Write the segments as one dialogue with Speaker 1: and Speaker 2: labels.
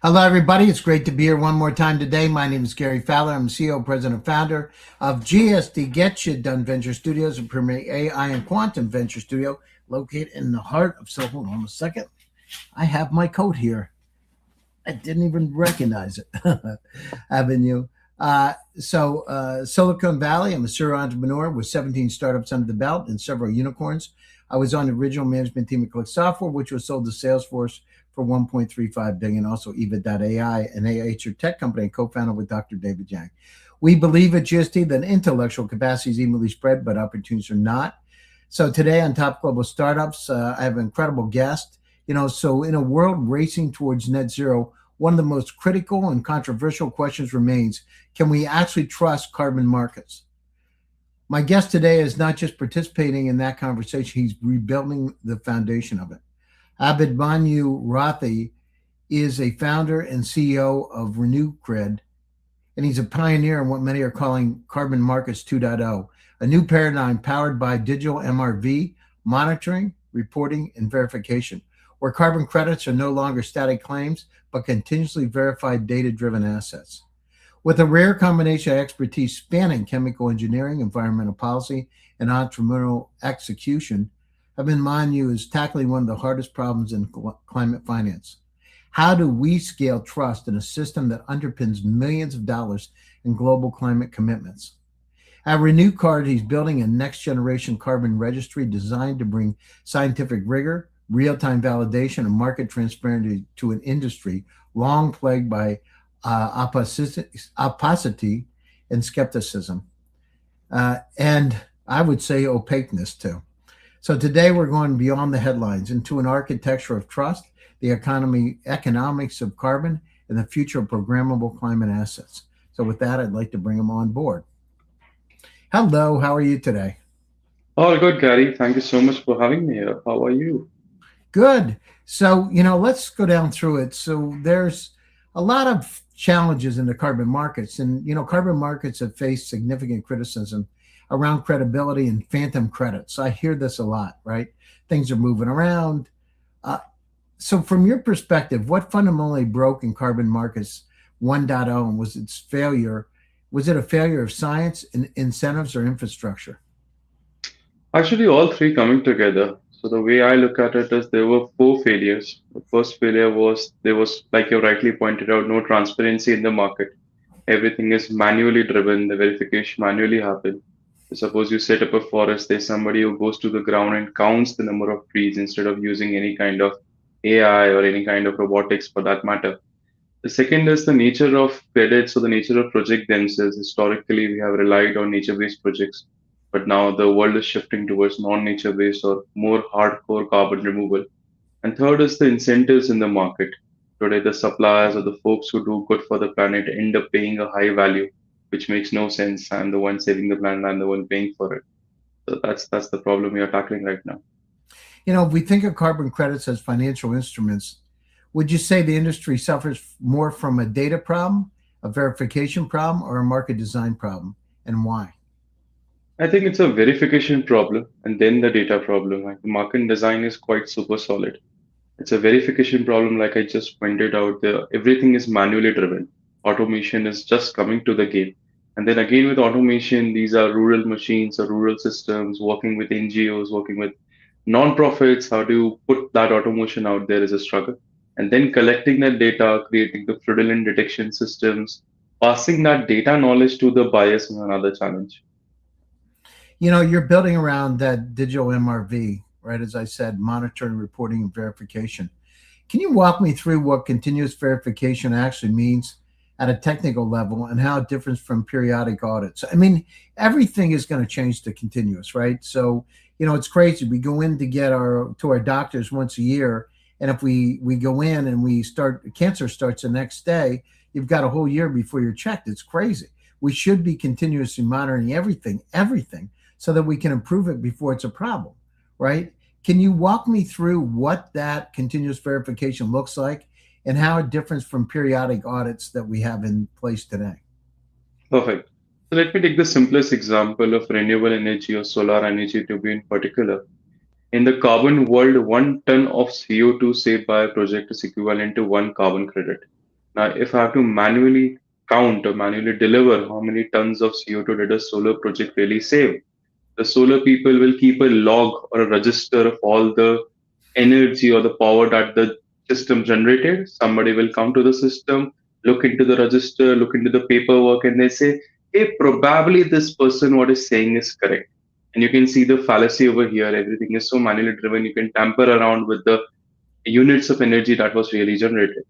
Speaker 1: Hello, everybody. It's great to be here one more time today. My name is Gary Fowler. I'm CEO, President, and Founder of GSD Get You Done Venture Studios, a premier AI and quantum venture studio located in the heart of Silicon. Hold on a second. I have my coat here. I didn't even recognize it. Avenue. Silicon Valley, I'm a serial entrepreneur with 17 startups under the belt and several unicorns. I was on the original management team at Click Software, which was sold to Salesforce for 1.35 billion. Also, Eva.ai, an HR tech company, co-founded with Dr. David Yang. We believe at GST that intellectual capacity is evenly spread, but opportunities are not. So today on Top Global Startups, I have an incredible guest. So in a world racing towards net zero, one of the most critical and controversial questions remains, can we actually trust carbon markets? My guest today is not just participating in that conversation, he's rebuilding the foundation of it. Abhimanyu Rathi is a founder and CEO of RenewCred, and he's a pioneer in what many are calling Carbon Markets 2.0, a new paradigm powered by digital MRV, monitoring, reporting, and verification, where carbon credits are no longer static claims, but continuously verified data-driven assets. With a rare combination of expertise spanning chemical engineering, environmental policy, and entrepreneurial execution, Abhimanyu is tackling one of the hardest problems in climate finance. How do we scale trust in a system that underpins millions of dollars in global climate commitments? At RenewCred, he's building a next-generation carbon registry designed to bring scientific rigor, real-time validation, and market transparency to an industry long plagued by opacity and skepticism, and I would say opaqueness too. So today we're going beyond the headlines into an architecture of trust, the economics of carbon, and the future of programmable climate assets. So with that, I'd like to bring him on board. Hello, how are you today?
Speaker 2: All good, Gary. Thank you so much for having me here. How are you?
Speaker 1: Good. So, let's go down through it. So there's a lot of challenges in the carbon markets. And, carbon markets have faced significant criticism around credibility and phantom credits. I hear this a lot, right? Things are moving around. So from your perspective, what fundamentally broke in carbon markets 1.0 and was its failure? Was it a failure of science, incentives, or infrastructure?
Speaker 2: Actually, all three coming together. So the way I look at it is there were four failures. The first failure was there was, like you rightly pointed out, no transparency in the market. Everything is manually driven. The verification manually happen. Suppose you set up a forest, there's somebody who goes to the ground and counts the number of trees instead of using any kind of AI or any kind of robotics for that matter. The second is the nature of credits or the nature of project themselves. Historically, we have relied on nature-based projects, but now the world is shifting towards non-nature-based or more hardcore carbon removal. And third is the incentives in the market. Today, the suppliers or the folks who do good for the planet end up paying a high value, which makes no sense. I'm the one saving the planet, I'm the one paying for it. So that's the problem we are tackling right now.
Speaker 1: If we think of carbon credits as financial instruments, would you say the industry suffers more from a data problem, a verification problem, or a market design problem, and why?
Speaker 2: I think it's a verification problem and then the data problem. Like the market design is quite super solid. It's a verification problem, like I just pointed out. Everything is manually driven. Automation is just coming to the game. And then again with automation, these are rural machines or rural systems working with NGOs, working with non-profits. How do you put that automation out there is a struggle. And then collecting that data, creating the fraudulent detection systems, passing that data knowledge to the buyers is another challenge.
Speaker 1: You're building around that digital MRV, right? As I said, monitoring, reporting, and verification. Can you walk me through what continuous verification actually means at a technical level and how it differs from periodic audits? I mean, everything is going to change to continuous, right? So, it's crazy. We go in to get to our doctors once a year, and if we go in and cancer starts the next day, you've got a whole year before you're checked. It's crazy. We should be continuously monitoring everything, so that we can improve it before it's a problem, right? Can you walk me through what that continuous verification looks like and how it differs from periodic audits that we have in place today?
Speaker 2: Perfect. So let me take the simplest example of renewable energy or solar energy to be in particular. In the carbon world, 1 ton of CO2 saved by a project is equivalent to one carbon credit. Now, if I have to manually count or manually deliver how many tons of CO2 did a solar project really save, the solar people will keep a log or a register of all the energy or the power that the system generated. Somebody will come to the system, look into the register, look into the paperwork, and they say, hey, probably this person what is saying is correct. And you can see the fallacy over here. Everything is so manually driven. You can tamper around with the units of energy that was really generated.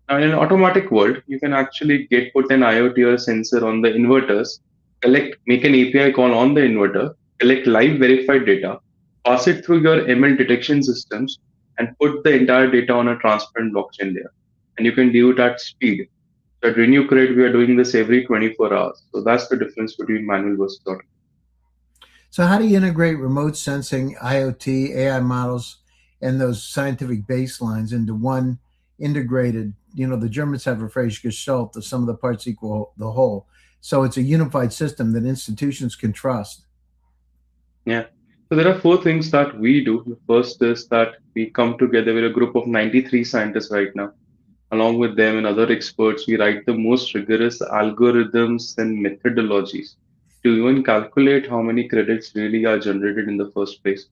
Speaker 2: Now, in an automatic world, you can actually get put an IoT or a sensor on the inverters, collect, make an API call on the inverter, collect live verified data, pass it through your ML detection systems, and put the entire data on a transparent blockchain layer. And you can do it at speed. So at RenewCred, we are doing this every 24 hours. So that's the difference between manual versus automatic.
Speaker 1: So, how do you integrate remote sensing, IoT, AI models, and those scientific baselines into one integrated? The Germans have a phrase, Gestalt, the sum of the parts equal the whole. So, it's a unified system that institutions can trust.
Speaker 2: Yeah. So there are four things that we do. The first is that we come together with a group of 93 scientists right now. Along with them and other experts, we write the most rigorous algorithms and methodologies to even calculate how many credits really are generated in the first place.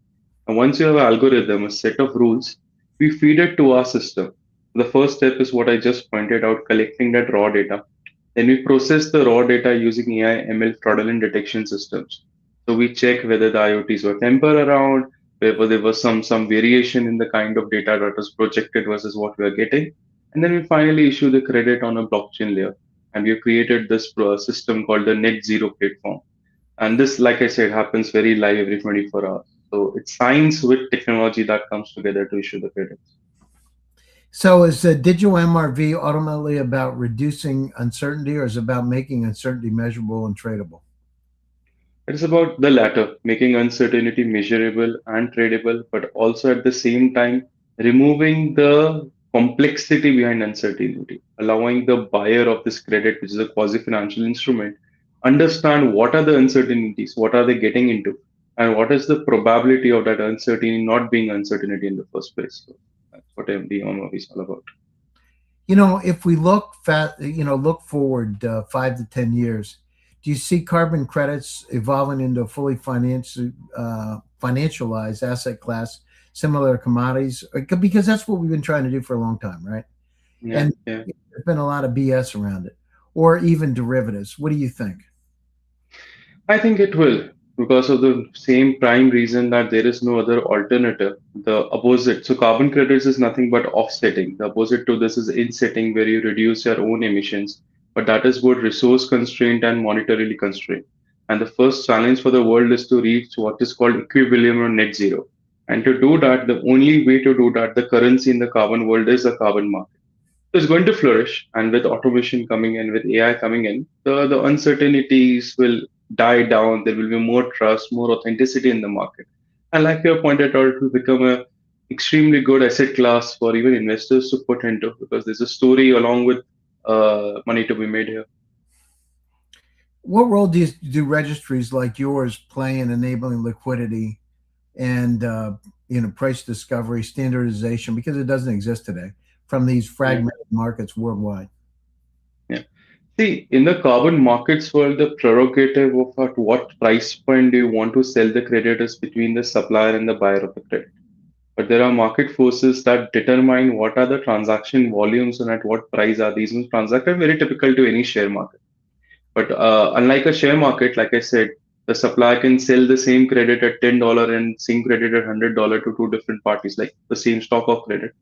Speaker 2: And once you have an algorithm, a set of rules, we feed it to our system. The first step is what I just pointed out, collecting that raw data. Then we process the raw data using AI ML fraudulent detection systems. So we check whether the IoTs were tempered around, whether there was some variation in the kind of data that was projected versus what we are getting. And then we finally issue the credit on a blockchain layer. And we have created this system called the Net Zero platform. And this, like I said, happens very live every 24 hours. So it's science with technology that comes together to issue the credits.
Speaker 1: So, is the digital MRV ultimately about reducing uncertainty, or is it about making uncertainty measurable and tradable?
Speaker 2: It's about the latter, making uncertainty measurable and tradable, but also at the same time removing the complexity behind uncertainty, allowing the buyer of this credit, which is a quasi-financial instrument, understand what are the uncertainties, what are they getting into, and what is the probability of that uncertainty not being uncertainty in the first place. So that's what MD is all about.
Speaker 1: If we look forward 5 to 10 years, do you see carbon credits evolving into a fully financialized asset class similar to commodities? Because that's what we've been trying to do for a long time, right?
Speaker 2: Yeah,
Speaker 1: And
Speaker 2: yeah.
Speaker 1: there's been a lot of BS around it, or even derivatives. What do you think?
Speaker 2: I think it will, because of the same prime reason that there is no other alternative. The opposite. So, carbon credits is nothing but offsetting. The opposite to this is insetting, where you reduce your own emissions, but that is both resource constraint and monetarily constrained. And the first challenge for the world is to reach what is called equilibrium or net zero. And to do that, the only way to do that, the currency in the carbon world is the carbon market. So it's going to flourish, and with automation coming in, with AI coming in, the uncertainties will die down. There will be more trust, more authenticity in the market. And like you have pointed out, it will become a extremely good asset class for even investors to put into, because there's a story along with money to be made here.
Speaker 1: What role do registries like yours play in enabling liquidity and price discovery, standardization, because it doesn't exist today from these
Speaker 2: Yeah,
Speaker 1: fragmented markets worldwide?
Speaker 2: yeah. See, in the carbon markets world, the prerogative of at what price point do you want to sell the credit is between the supplier and the buyer of the credit. But there are market forces that determine what are the transaction volumes and at what price are these transacted. Very typical to any share market. But unlike a share market, like I said, the supplier can sell the same credit at $10 and same credit at $100 to two different parties, like the same stock of credit.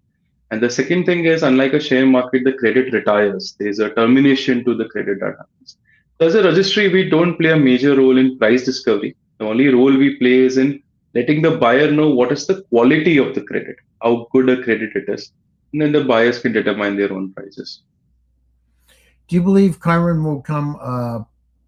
Speaker 2: And the second thing is, unlike a share market, the credit retires. There's a termination to the credit that happens. So as a registry, we don't play a major role in price discovery. The only role we play is in letting the buyer know what is the quality of the credit, how good a credit it is. And then the buyers can determine their own prices.
Speaker 1: Do you believe Chiron will come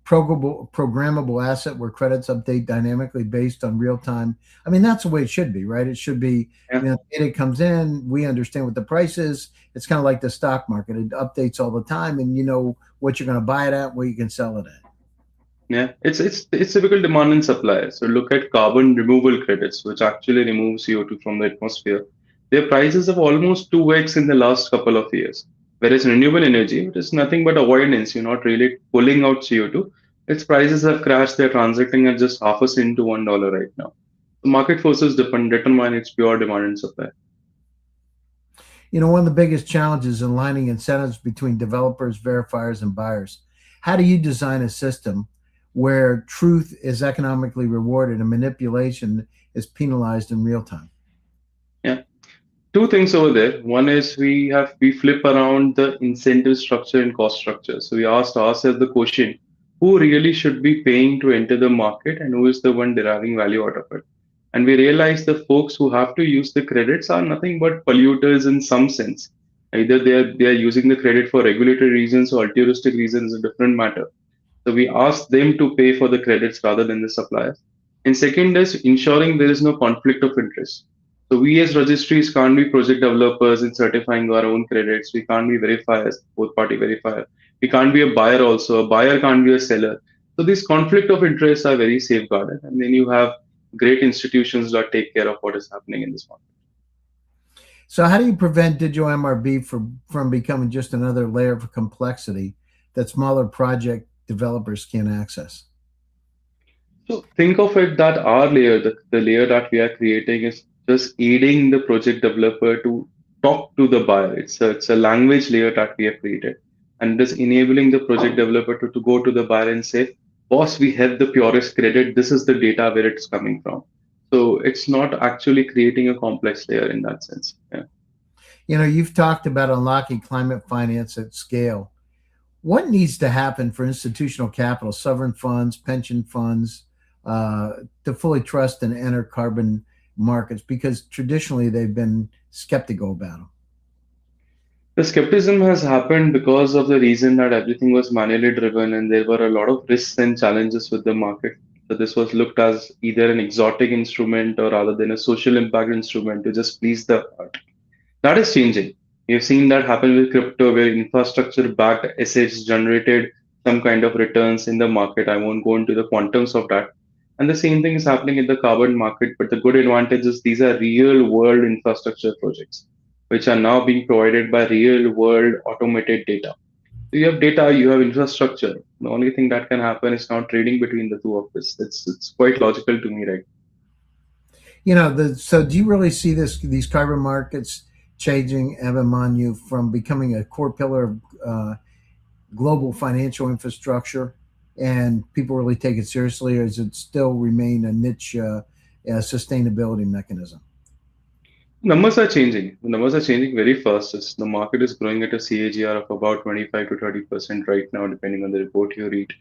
Speaker 1: programmable asset where credits update dynamically based on real time? I mean, that's the way it should be, right? It should be,
Speaker 2: Yeah.
Speaker 1: data comes in, we understand what the price is. It's kind of like the stock market. It updates all the time, and you know what you're going to buy it at, where you can sell it at.
Speaker 2: Yeah, it's typical demand and supply. So look at carbon removal credits, which actually remove CO2 from the atmosphere. Their prices have almost 2x in the last couple of years. Whereas renewable energy, it is nothing but avoidance. You're not really pulling out CO2. Its prices have crashed. They're transacting at just half a cent to $1 right now. The market forces determine its pure demand and supply.
Speaker 1: One of the biggest challenges in aligning incentives between developers, verifiers, and buyers. How do you design a system where truth is economically rewarded and manipulation is penalized in real time?
Speaker 2: Yeah. Two things over there. One is we flip around the incentive structure and cost structure. So we asked ourselves the question, who really should be paying to enter the market and who is the one deriving value out of it? And we realized the folks who have to use the credits are nothing but polluters in some sense. Either they are using the credit for regulatory reasons or altruistic reasons, a different matter. So we ask them to pay for the credits rather than the suppliers. And second is ensuring there is no conflict of interest. So we as registries can't be project developers in certifying our own credits. We can't be verifiers, both party verifier. We can't be a buyer also. A buyer can't be a seller. So these conflict of interests are very safeguarded. And then you have great institutions that take care of what is happening in this market.
Speaker 1: So, how do you prevent digital MRB from becoming just another layer of complexity that smaller project developers can't access?
Speaker 2: So think of it that our layer, the layer that we are creating is just aiding the project developer to talk to the buyer. It's a language layer that we have created. And it is enabling the project developer to go to the buyer and say, boss, we have the purest credit. This is the data where it's coming from. So it's not actually creating a complex layer in that sense. Yeah.
Speaker 1: You've talked about unlocking climate finance at scale. What needs to happen for institutional capital, sovereign funds, pension funds, to fully trust and enter carbon markets? Because traditionally they've been skeptical about them.
Speaker 2: The skepticism has happened because of the reason that everything was manually driven and there were a lot of risks and challenges with the market. So this was looked as either an exotic instrument or rather than a social impact instrument to just please the heart. That is changing. You've seen that happen with crypto where infrastructure backed assets generated some kind of returns in the market. I won't go into the quantums of that. And the same thing is happening in the carbon market. But the good advantage is these are real world infrastructure projects, which are now being provided by real world automated data. So you have data, you have infrastructure. The only thing that can happen is now trading between the two of this. It's quite logical to me, right?
Speaker 1: So do you really see these carbon markets changing Abhimanyu from becoming a core pillar of global financial infrastructure, and people really take it seriously, or does it still remain a niche sustainability mechanism?
Speaker 2: Numbers are changing. The numbers are changing very fast. The market is growing at a CAGR of about 25 to 30% right now, depending on the report you read.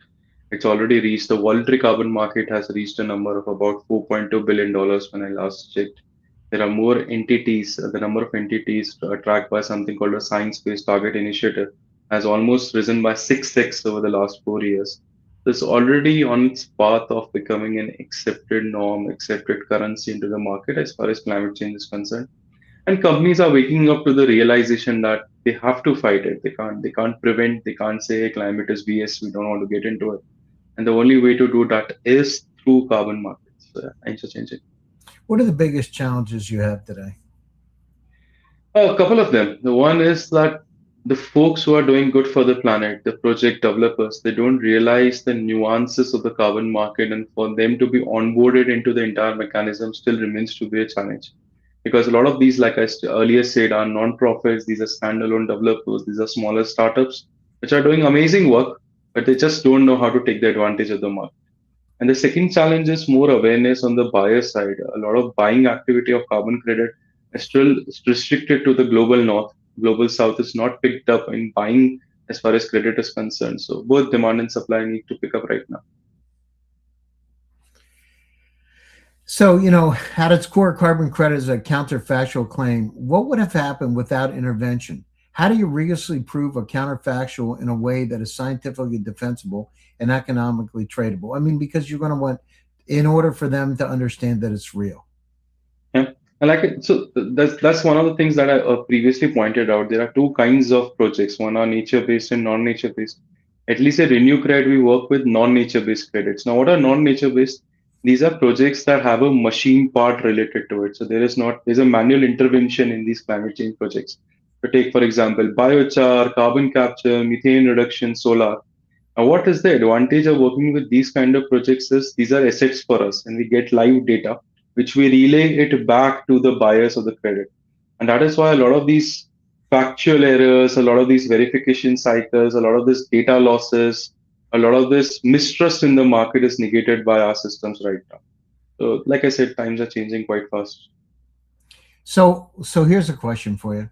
Speaker 2: It's already reached the voluntary carbon market has reached a number of about $4.2 billion when I last checked. There are more entities. The number of entities tracked by something called a Science-Based Target Initiative has almost risen by 6x over the last 4 years. So it's already on its path of becoming an accepted norm, accepted currency into the market as far as climate change is concerned. And companies are waking up to the realization that they have to fight it. They can't prevent, they can't say "Hey, climate is BS, we don't want to get into it." And the only way to do that is through carbon markets. So, yeah, things are changing.
Speaker 1: What are the biggest challenges you have today?
Speaker 2: A couple of them. The one is that the folks who are doing good for the planet, the project developers, they don't realize the nuances of the carbon market, and for them to be onboarded into the entire mechanism still remains to be a challenge. Because a lot of these, like earlier said, are non-profits, these are standalone developers, these are smaller startups, which are doing amazing work, but they just don't know how to take the advantage of the market. And the second challenge is more awareness on the buyer side. A lot of buying activity of carbon credit is still restricted to the global north. Global south is not picked up in buying as far as credit is concerned. So both demand and supply need to pick up right now.
Speaker 1: So, at its core, carbon credit is a counterfactual claim. What would have happened without intervention? How do you rigorously prove a counterfactual in a way that is scientifically defensible and economically tradable? I mean, because you're going to want, in order for them to understand that it's real.
Speaker 2: Yeah, I like it. So that's one of the things that I previously pointed out. There are two kinds of projects. One are nature-based and non-nature-based. At least at RenewCred, we work with non-nature-based credits. Now, what are non-nature-based? These are projects that have a machine part related to it. So there's a manual intervention in these climate change projects. To take, for example, biochar, carbon capture, methane reduction, solar. Now, what is the advantage of working with these kind of projects is these are assets for us and we get live data, which we relay it back to the buyers of the credit. And that is why a lot of these factual errors, a lot of these verification cycles, a lot of this data losses, a lot of this mistrust in the market is negated by our systems right now. So, like I said, times are changing quite fast.
Speaker 1: So here's a question for you.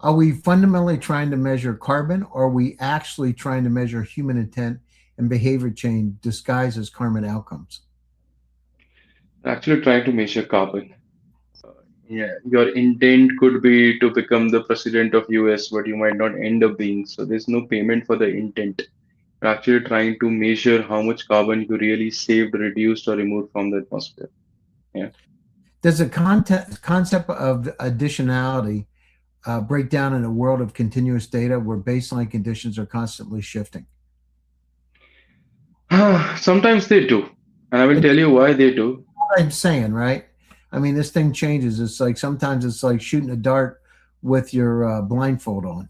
Speaker 1: Are we fundamentally trying to measure carbon, or are we actually trying to measure human intent and behavior change disguised as carbon outcomes?
Speaker 2: Actually, trying to measure carbon. Yeah, your intent could be to become the president of US, but you might not end up being. So there's no payment for the intent. You're actually trying to measure how much carbon you really saved, reduced, or removed from the atmosphere. Yeah.
Speaker 1: Does the concept of additionality break down in a world of continuous data where baseline conditions are constantly shifting?
Speaker 2: Sometimes they do. And I will
Speaker 1: And
Speaker 2: tell you why they do.
Speaker 1: what I'm saying, right? I mean, this thing changes. It's like sometimes it's like shooting a dart with your blindfold on.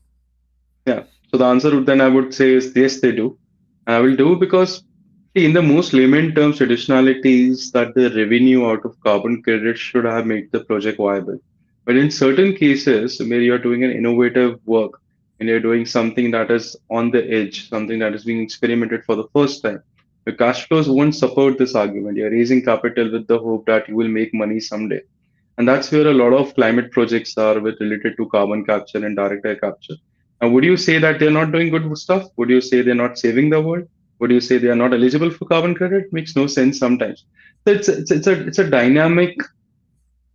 Speaker 2: Yeah. So the answer then I would say is yes, they do. And I will do because see, in the most layman terms, additionality is that the revenue out of carbon credits should have made the project viable. But in certain cases where you're doing an innovative work and you're doing something that is on the edge, something that is being experimented for the first time, the cash flows won't support this argument. You're raising capital with the hope that you will make money someday. And that's where a lot of climate projects are with related to carbon capture and direct air capture. Now, would you say that they're not doing good stuff? Would you say they're not saving the world? Would you say they are not eligible for carbon credit? Makes no sense sometimes. So it's a dynamic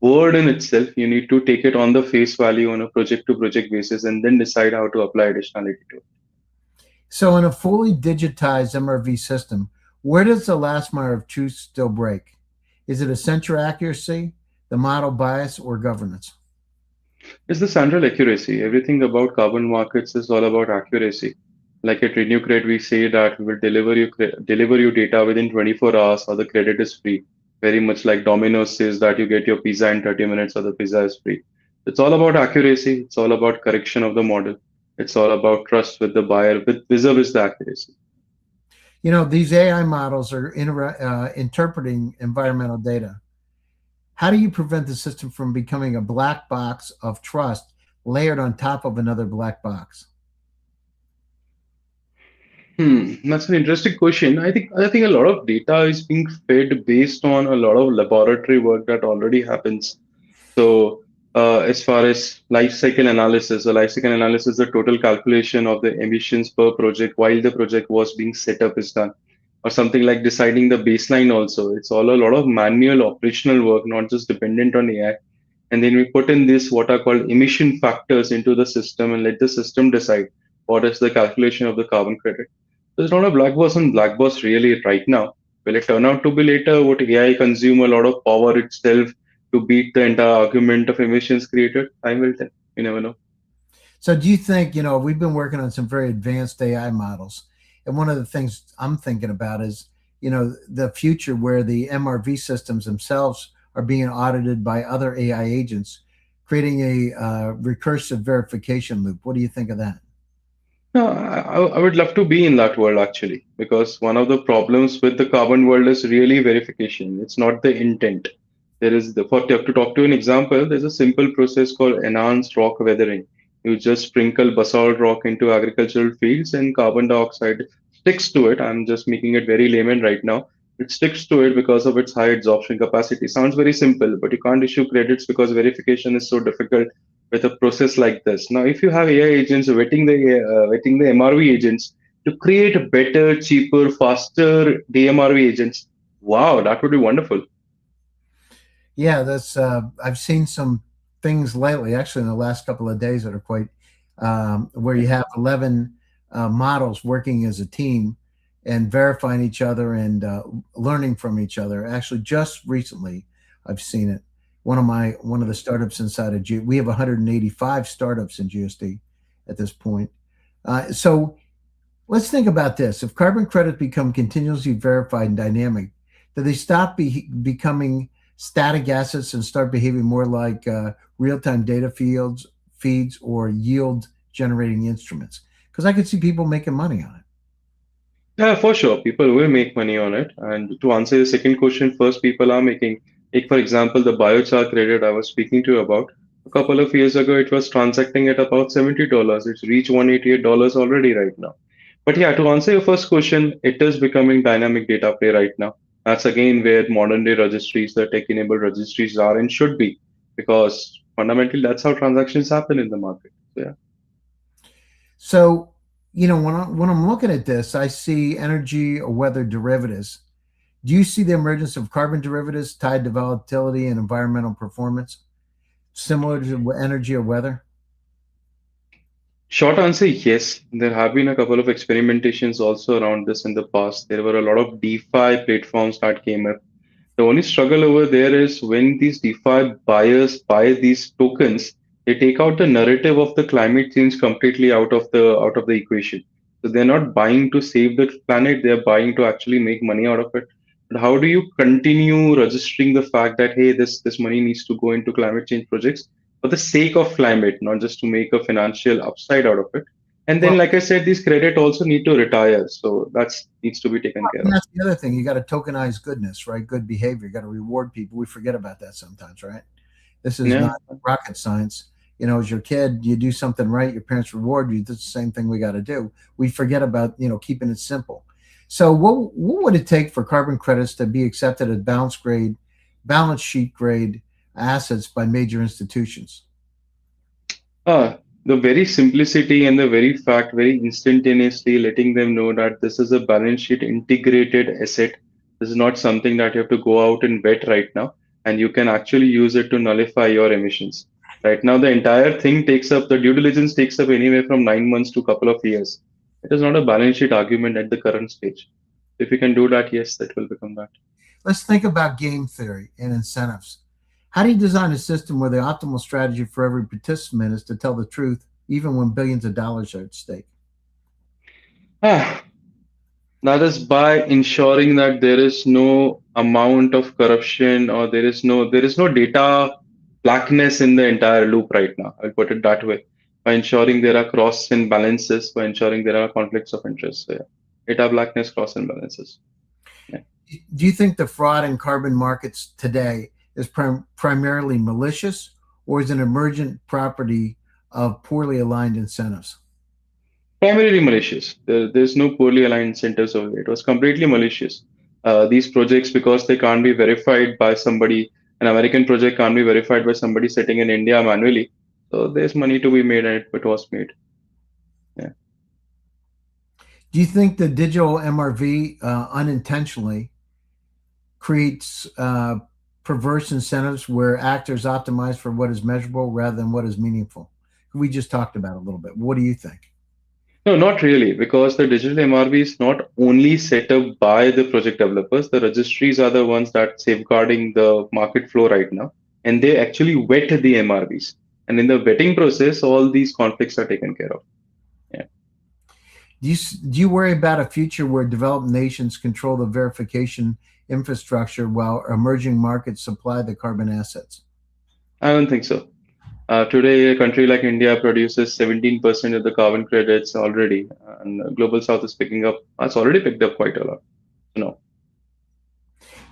Speaker 2: word in itself. You need to take it on the face value on a project to project basis and then decide how to apply additionality to it.
Speaker 1: So, in a fully digitized MRV system, where does the last mile of truth still break? Is it a sensor accuracy, the model bias, or governance?
Speaker 2: It's the central accuracy. Everything about carbon markets is all about accuracy. Like at RenewCred, we say that we will deliver you data within 24 hours, or the credit is free. Very much like Domino's says that you get your pizza in 30 minutes, or the pizza is free. It's all about accuracy. It's all about correction of the model. It's all about trust with the buyer, with vis-a-vis the accuracy.
Speaker 1: You know, these AI models are interpreting environmental data. How do you prevent the system from becoming a black box of trust layered on top of another black box?
Speaker 2: That's an interesting question. I think a lot of data is being fed based on a lot of laboratory work that already happens. So, as far as life cycle analysis, the life cycle analysis, the total calculation of the emissions per project while the project was being set up is done, or something like deciding the baseline also. It's all a lot of manual operational work, not just dependent on AI. And then we put in this what are called emission factors into the system and let the system decide what is the calculation of the carbon credit. So it's not a black box on black box really right now. Will it turn out to be later? Would AI consume a lot of power itself to beat the entire argument of emissions created? Time will tell. You never know.
Speaker 1: So, do you think, we've been working on some very advanced AI models, and one of the things I'm thinking about is, the future where the MRV systems themselves are being audited by other AI agents, creating a recursive verification loop. What do you think of that?
Speaker 2: No, I would love to be in that world actually, because one of the problems with the carbon world is really verification. It's not the intent. There is to talk to an example, there's a simple process called enhanced rock weathering. You just sprinkle basalt rock into agricultural fields and carbon dioxide sticks to it. I'm just making it very layman right now. It sticks to it because of its high absorption capacity. Sounds very simple, but you can't issue credits because verification is so difficult with a process like this. Now, if you have AI agents vetting the MRV agents to create better, cheaper, faster dMRV agents, wow, that would be wonderful.
Speaker 1: Yeah, that's I've seen some things lately, actually in the last couple of days, that are quite where
Speaker 2: Yeah.
Speaker 1: you have 11 models working as a team and verifying each other and learning from each other. Actually, just recently, I've seen it. One of the startups inside of we have 185 startups in GSD at this point. So let's think about this. If carbon credits become continuously verified and dynamic, do they stop becoming static assets and start behaving more like real-time data feeds, or yield generating instruments? Because I could see people making money on it.
Speaker 2: Yeah, for sure. People will make money on it. And to answer the second question first, people are making, like for example, the biochar credit I was speaking to you about. A couple of years ago, it was transacting at about $70. It's reached $188 already right now. But yeah, to answer your first question, it is becoming dynamic data play right now. That's again where modern day registries, the tech-enabled registries are and should be, because fundamentally that's how transactions happen in the market. So yeah.
Speaker 1: So, when I'm looking at this, I see energy or weather derivatives. Do you see the emergence of carbon derivatives tied to volatility and environmental performance, similar to energy or weather?
Speaker 2: Short answer, yes. There have been a couple of experimentations also around this in the past. There were a lot of DeFi platforms that came up. The only struggle over there is when these DeFi buyers buy these tokens, they take out the narrative of the climate change completely out of the equation. So they're not buying to save the planet, they're buying to actually make money out of it. But how do you continue registering the fact that hey, this money needs to go into climate change projects for the sake of climate, not just to make a financial upside out of it? And then,
Speaker 1: Well,
Speaker 2: like I said, these credit also need to retire, so that's needs to be taken care
Speaker 1: and
Speaker 2: of.
Speaker 1: that's the other thing. You got to tokenize goodness, right? Good behavior. You got to reward people. We forget about that sometimes, right? This is
Speaker 2: Yeah.
Speaker 1: not rocket science. As your kid, you do something right, your parents reward you. That's the same thing we got to do. We forget about, keeping it simple. So what would it take for carbon credits to be accepted as balance sheet grade assets by major institutions?
Speaker 2: The very simplicity and the very fact, very instantaneously letting them know that this is a balance sheet integrated asset. This is not something that you have to go out and bet right now, and you can actually use it to nullify your emissions. Right now, the entire thing takes up, the due diligence takes up anywhere from 9 months to a couple of years. It is not a balance sheet argument at the current stage. If you can do that, yes, that will become that.
Speaker 1: Let's think about game theory and incentives. How do you design a system where the optimal strategy for every participant is to tell the truth, even when billions of dollars are at stake?
Speaker 2: Ah, that is by ensuring that there is no amount of corruption or there is no data blackness in the entire loop right now. I'll put it that way. By ensuring there are cross and balances, by ensuring there are conflicts of interest. So yeah, data blackness, cross and balances. Yeah.
Speaker 1: Do you think the fraud in carbon markets today is primarily malicious, or is an emergent property of poorly aligned incentives?
Speaker 2: Primarily malicious. There's no poorly aligned incentives over it. It was completely malicious. These projects, because they can't be verified by somebody, an American project can't be verified by somebody sitting in India manually. So there's money to be made, and it was made. Yeah.
Speaker 1: Do you think the digital MRV unintentionally creates perverse incentives where actors optimize for what is measurable rather than what is meaningful? We just talked about it a little bit. What do you think?
Speaker 2: No, not really, because the digital MRV is not only set up by the project developers. The registries are the ones that safeguarding the market flow right now, and they actually vet the MRVs. And in the vetting process, all these conflicts are taken care of. Yeah.
Speaker 1: Do you worry about a future where developed nations control the verification infrastructure while emerging markets supply the carbon assets?
Speaker 2: I don't think so. Today, a country like India produces 17% of the carbon credits already, and Global South is picking up. It's already picked up quite a lot. No,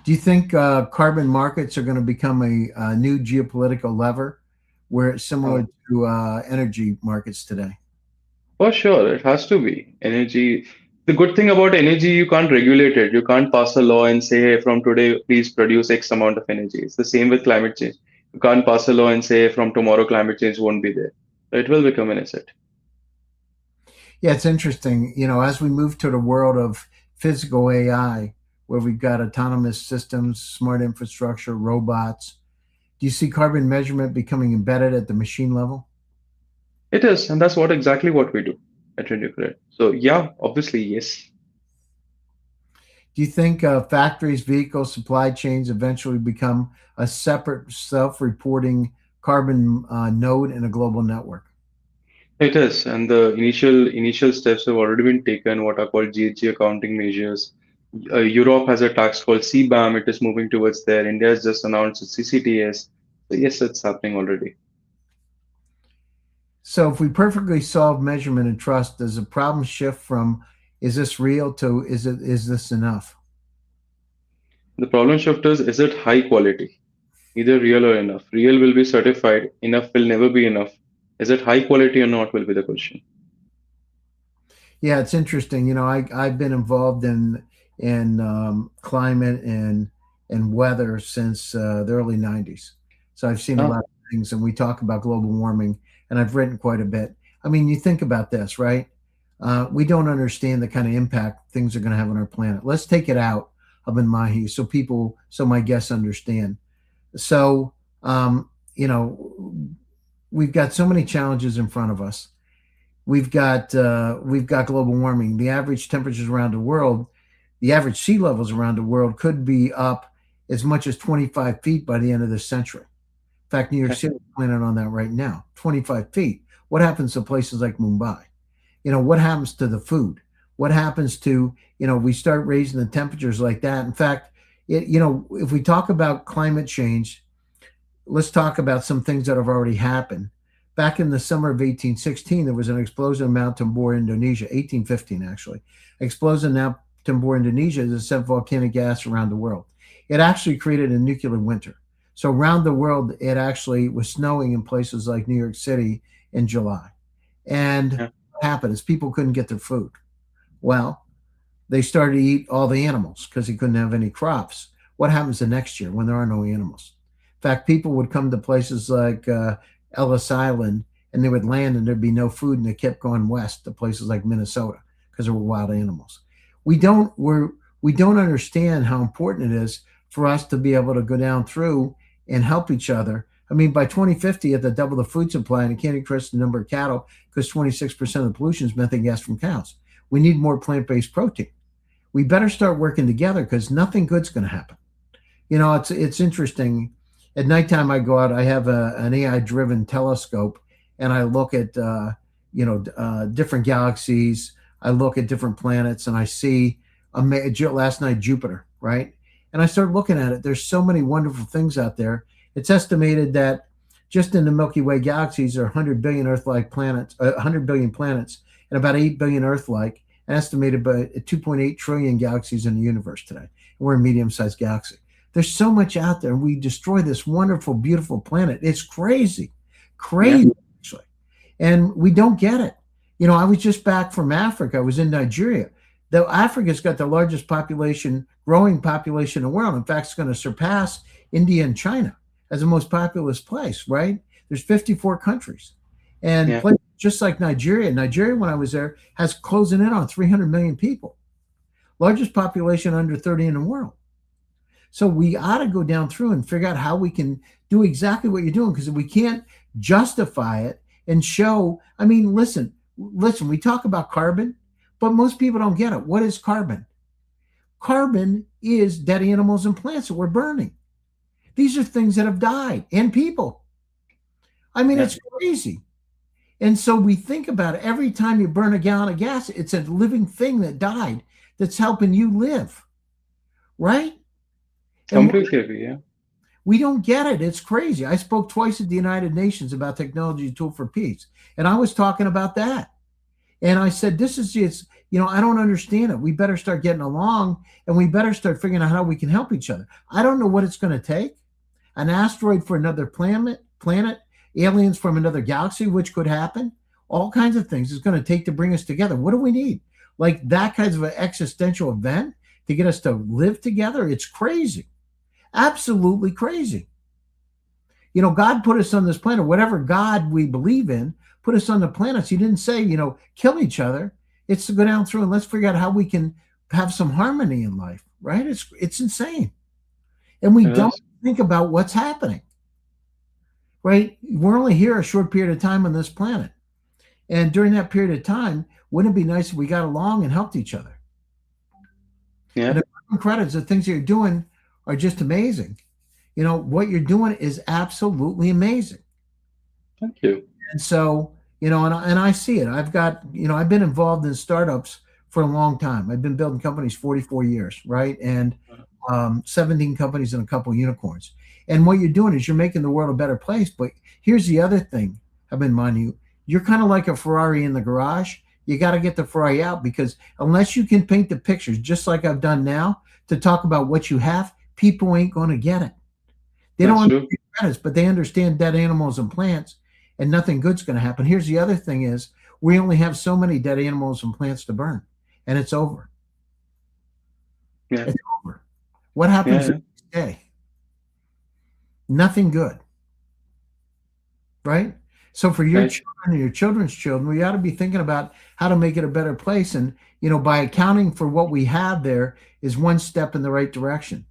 Speaker 1: Do you think carbon markets are going to become a new geopolitical lever where it's
Speaker 2: uh,
Speaker 1: similar to energy markets today?
Speaker 2: for sure, it has to be energy. The good thing about energy, you can't regulate it. You can't pass a law and say, hey, from today, please produce X amount of energy. It's the same with climate change. You can't pass a law and say, from tomorrow, climate change won't be there. So it will become an asset.
Speaker 1: Yeah, it's interesting. As we move to the world of physical AI, where we've got autonomous systems, smart infrastructure, robots, do you see carbon measurement becoming embedded at the machine level?
Speaker 2: It is, and that's exactly what we do at RenewCred. So yeah, obviously, yes.
Speaker 1: Do you think factories, vehicles, supply chains eventually become a separate self reporting carbon node in a global network?
Speaker 2: It is, and the initial steps have already been taken, what are called GHG accounting measures. Europe has a tax called CBAM. It is moving towards there. India has just announced its CCTS. So yes, it's happening already.
Speaker 1: So if we perfectly solve measurement and trust, does the problem shift from is this real to is this enough?
Speaker 2: The problem shift is it high quality? Either real or enough. Real will be certified, enough will never be enough. Is it high quality or not will be the question.
Speaker 1: Yeah, it's interesting. I've been involved in climate and weather since the early '90s. So I've seen a
Speaker 2: Ah,
Speaker 1: lot of things, and we talk about global warming, and I've written quite a bit. I mean, you think about this, right? We don't understand the kind of impact things are going to have on our planet. Let's take it out of Mahi so my guests understand. So, um, you know, we've got so many challenges in front of us. We've got global warming. The average temperatures around the world, the average sea levels around the world could be up as much as 25 feet by the end of this century. In fact, New York
Speaker 2: okay.
Speaker 1: City is planning on that right now. 25 feet. What happens to places like Mumbai? What happens to the food? What happens to, we start raising the temperatures like that. In fact, if we talk about climate change, let's talk about some things that have already happened. Back in the summer of 1816, there was an explosion in Mount Tambor, Indonesia, 1815 actually. Explosion in Mount Tambor, Indonesia that sent volcanic gas around the world. It actually created a nuclear winter. So around the world, it actually was snowing in places like New York City in July. And
Speaker 2: Yeah.
Speaker 1: what happened is people couldn't get their food. Well, they started to eat all the animals because they couldn't have any crops. What happens the next year when there are no animals? In fact, people would come to places like Ellis Island and they would land and there'd be no food, and they kept going west to places like Minnesota because there were wild animals. We don't we're we don't understand how important it is for us to be able to go down through and help each other. I mean, by 2050, you have to double the food supply and it can't increase the number of cattle because 26% of the pollution is methane gas from cows. We need more plant-based protein. We better start working together because nothing good's going to happen. It's interesting. At nighttime, I go out. I have an AI-driven telescope, and I look at different galaxies. I look at different planets, and I see last night Jupiter, right? And I start looking at it. There's so many wonderful things out there. It's estimated that just in the Milky Way galaxies there are 100 billion Earth-like planets, 100 billion planets, and about 8 billion Earth-like, estimated by 2.8 trillion galaxies in the universe today. We're a medium-sized galaxy. There's so much out there, and we destroy this wonderful, beautiful planet. It's crazy,
Speaker 2: Yeah.
Speaker 1: crazy, actually. And we don't get it. I was just back from Africa. I was in Nigeria. Africa's got the largest population, growing population in the world. In fact, it's going to surpass India and China as the most populous place, right? There's 54 countries. And
Speaker 2: Yeah.
Speaker 1: places just like Nigeria, when I was there, has closing in on 300 million people, largest population under 30 in the world. So we ought to go down through and figure out how we can do exactly what you're doing, because if we can't justify it and show, I mean, listen, we talk about carbon, but most people don't get it. What is carbon? Carbon is dead animals and plants that we're burning. These are things that have died and people. I mean,
Speaker 2: Yeah.
Speaker 1: it's crazy. And so we think about it every time you burn a gallon of gas, it's a living thing that died that's helping you live, right? And
Speaker 2: Completely agree. Yeah.
Speaker 1: we don't get it. It's crazy. I spoke twice at the United Nations about technology tool for peace, and I was talking about that. And I said, this is just, I don't understand it. We better start getting along, and we better start figuring out how we can help each other. I don't know what it's going to take. An asteroid for another planet, aliens from another galaxy, which could happen. All kinds of things it's going to take to bring us together. What do we need? Like that kind of an existential event to get us to live together? It's crazy. Absolutely crazy. God put us on this planet, whatever God we believe in, put us on the planets. He didn't say, kill each other. It's to go down through and let's figure out how we can have some harmony in life, right? It's insane. And we
Speaker 2: It
Speaker 1: don't
Speaker 2: is.
Speaker 1: think about what's happening, right? We're only here a short period of time on this planet. And during that period of time, wouldn't it be nice if we got along and helped each other? And
Speaker 2: Yeah.
Speaker 1: the credits, the things that you're doing are just amazing. What you're doing is absolutely amazing.
Speaker 2: Thank you.
Speaker 1: And so, and I see it. I've been involved in startups for a long time. I've been building companies 44 years, right? And 17 companies and a couple unicorns. And what you're doing is you're making the world a better place. But here's the other thing, Abhimanyu. You're kind of like a Ferrari in the garage. You got to get the Ferrari out, because unless you can paint the pictures, just like I've done now, to talk about what you have, people ain't going to get it. They don't
Speaker 2: That's true.
Speaker 1: understand credits, but they understand dead animals and plants, and nothing good's going to happen. Here's the other thing: is we only have so many dead animals and plants to burn, and it's over.
Speaker 2: Yeah.
Speaker 1: It's over. What happens the
Speaker 2: Yeah.
Speaker 1: next day? Nothing good, right? So for your
Speaker 2: Right.
Speaker 1: children and your children's children, we ought to be thinking about how to make it a better place. And by accounting for what we have there is one step in the right direction.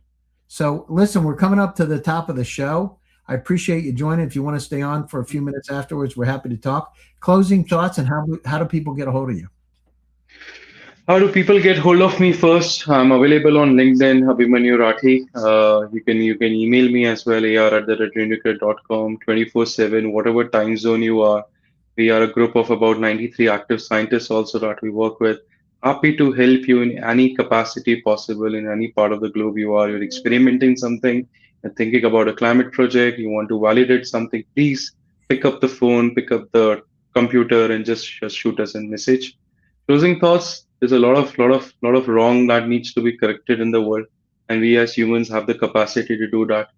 Speaker 1: So listen, we're coming up to the top of the show. I appreciate you joining. If you want to stay on for a few minutes afterwards, we're happy to talk. Closing thoughts, and how do people get a hold of you?
Speaker 2: How do people get hold of me first? I'm available on LinkedIn, Abhimanyu Rathi. You can email me as well, ar@renewcred.com, 24/7, whatever time zone you are. We are a group of about 93 active scientists also that we work with. Happy to help you in any capacity possible in any part of the globe you are. You're experimenting something, you're thinking about a climate project, you want to validate something, please pick up the phone, pick up the computer, and just shoot us a message. Closing thoughts: there's a lot of wrong that needs to be corrected in the world, and we as humans have the capacity to do that.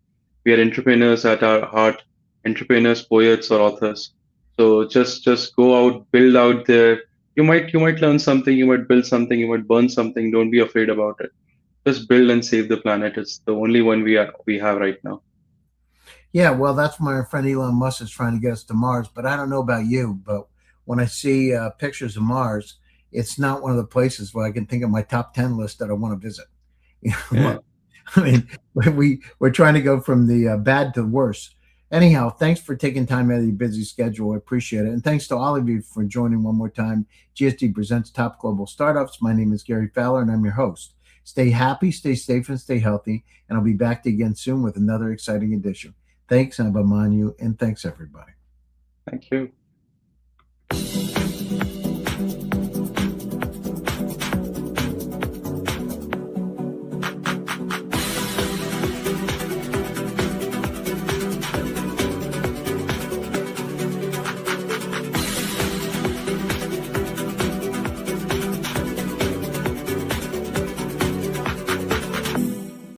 Speaker 2: We are entrepreneurs at our heart, entrepreneurs, poets, or authors. So just go out, build out there. You might learn something, you might build something, you might burn something. Don't be afraid about it. Just build and save the planet. It's the only one we have right now.
Speaker 1: Yeah, well, that's my friend Elon Musk is trying to get us to Mars. But I don't know about you, but when I see pictures of Mars, it's not one of the places where I can think of my top 10 list that I want to visit.
Speaker 2: Yeah.
Speaker 1: I mean, we're trying to go from the bad to worse. Anyhow, thanks for taking time out of your busy schedule. I appreciate it. And thanks to all of you for joining one more time. GSD presents Top Global Startups. My name is Gary Fowler, and I'm your host. Stay happy, stay safe, and stay healthy. And I'll be back again soon with another exciting edition. Thanks, Abhimanyu, and thanks, everybody.
Speaker 2: Thank you.